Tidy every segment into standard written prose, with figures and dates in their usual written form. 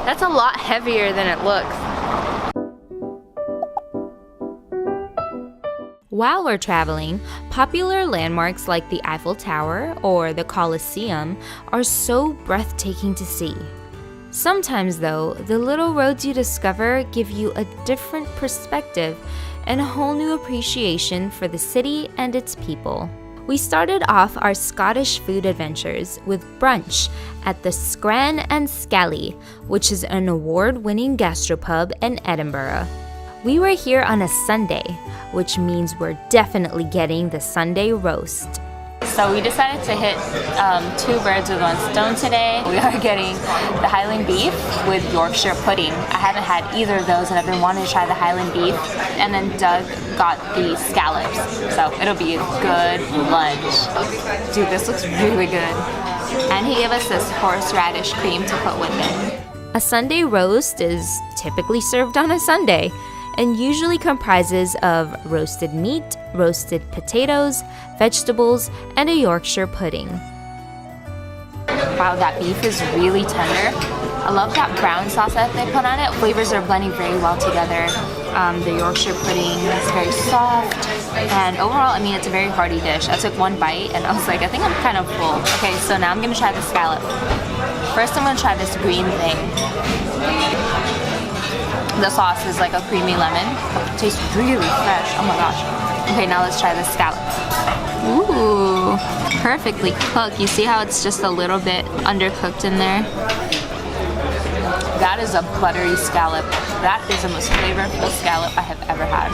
That's a lot heavier than it looks. While we're traveling, popular landmarks like the Eiffel Tower or the Colosseum are so breathtaking to see. Sometimes though, the little roads you discover give you a different perspective and a whole new appreciation for the city and its people. We started off our Scottish food adventures with brunch at the Scran Scallie, which is an award-winning gastropub in Edinburgh. We were here on a Sunday, which means we're definitely getting the Sunday roast. So we decided to hit 2 birds with 1 stone today. We are getting the Highland beef with Yorkshire pudding. I haven't had either of those and I've been wanting to try the Highland beef. And then Doug got the scallops. So it'll be a good lunch. Dude, this looks really good. And he gave us this horseradish cream to put with it. A Sunday roast is typically served on a Sunday and usually comprises of roasted meat, roasted potatoes, vegetables, and a Yorkshire pudding. Wow, that beef is really tender. I love that brown sauce that they put on it. Flavors are blending very well together. The Yorkshire pudding is very soft, and overall, I mean, it's a very hearty dish. I took 1 bite and I was like, I think I'm kind of full. Okay, so now I'm gonna try the scallop. First, I'm gonna try this green thing. The sauce is like a creamy lemon. It tastes really fresh. Oh my gosh. Okay, now let's try the scallop. Ooh, perfectly cooked. You see how it's just a little bit undercooked in there? That is a buttery scallop. That is the most flavorful scallop I have ever had.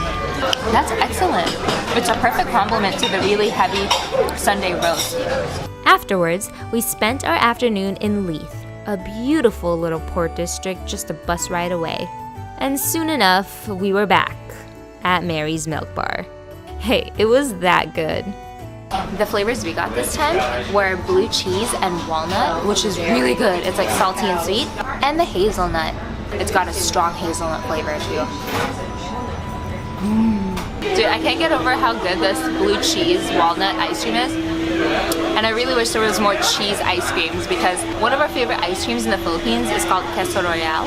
That's excellent. It's a perfect complement to the really heavy Sunday roast. Afterwards, we spent our afternoon in Leith, a beautiful little port district just a bus ride away. And soon enough, we were back at Mary's Milk Bar. Hey, it was that good. The flavors we got this time were blue cheese and walnut, which is really good. It's like salty and sweet. And the hazelnut. It's got a strong hazelnut flavor too. Dude, I can't get over how good this blue cheese walnut ice cream is. And I really wish there was more cheese ice creams because one of our favorite ice creams in the Philippines is called Queso Royale.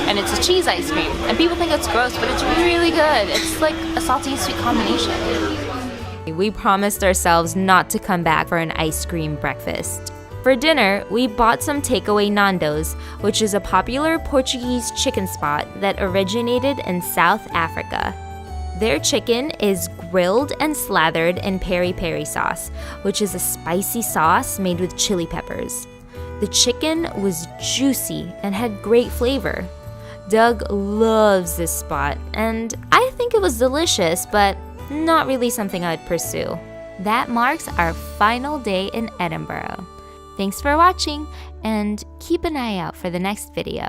And it's a cheese ice cream. And people think it's gross, but it's really good. It's like a salty and sweet combination. We promised ourselves not to come back for an ice cream breakfast. For dinner, we bought some takeaway Nando's, which is a popular Portuguese chicken spot that originated in South Africa. Their chicken is grilled and slathered in peri sauce, which is a spicy sauce made with chili peppers. The chicken was juicy and had great flavor. Doug loves this spot, and I think it was delicious, but not really something I'd pursue. That marks our final day in Edinburgh. Thanks for watching, and keep an eye out for the next video.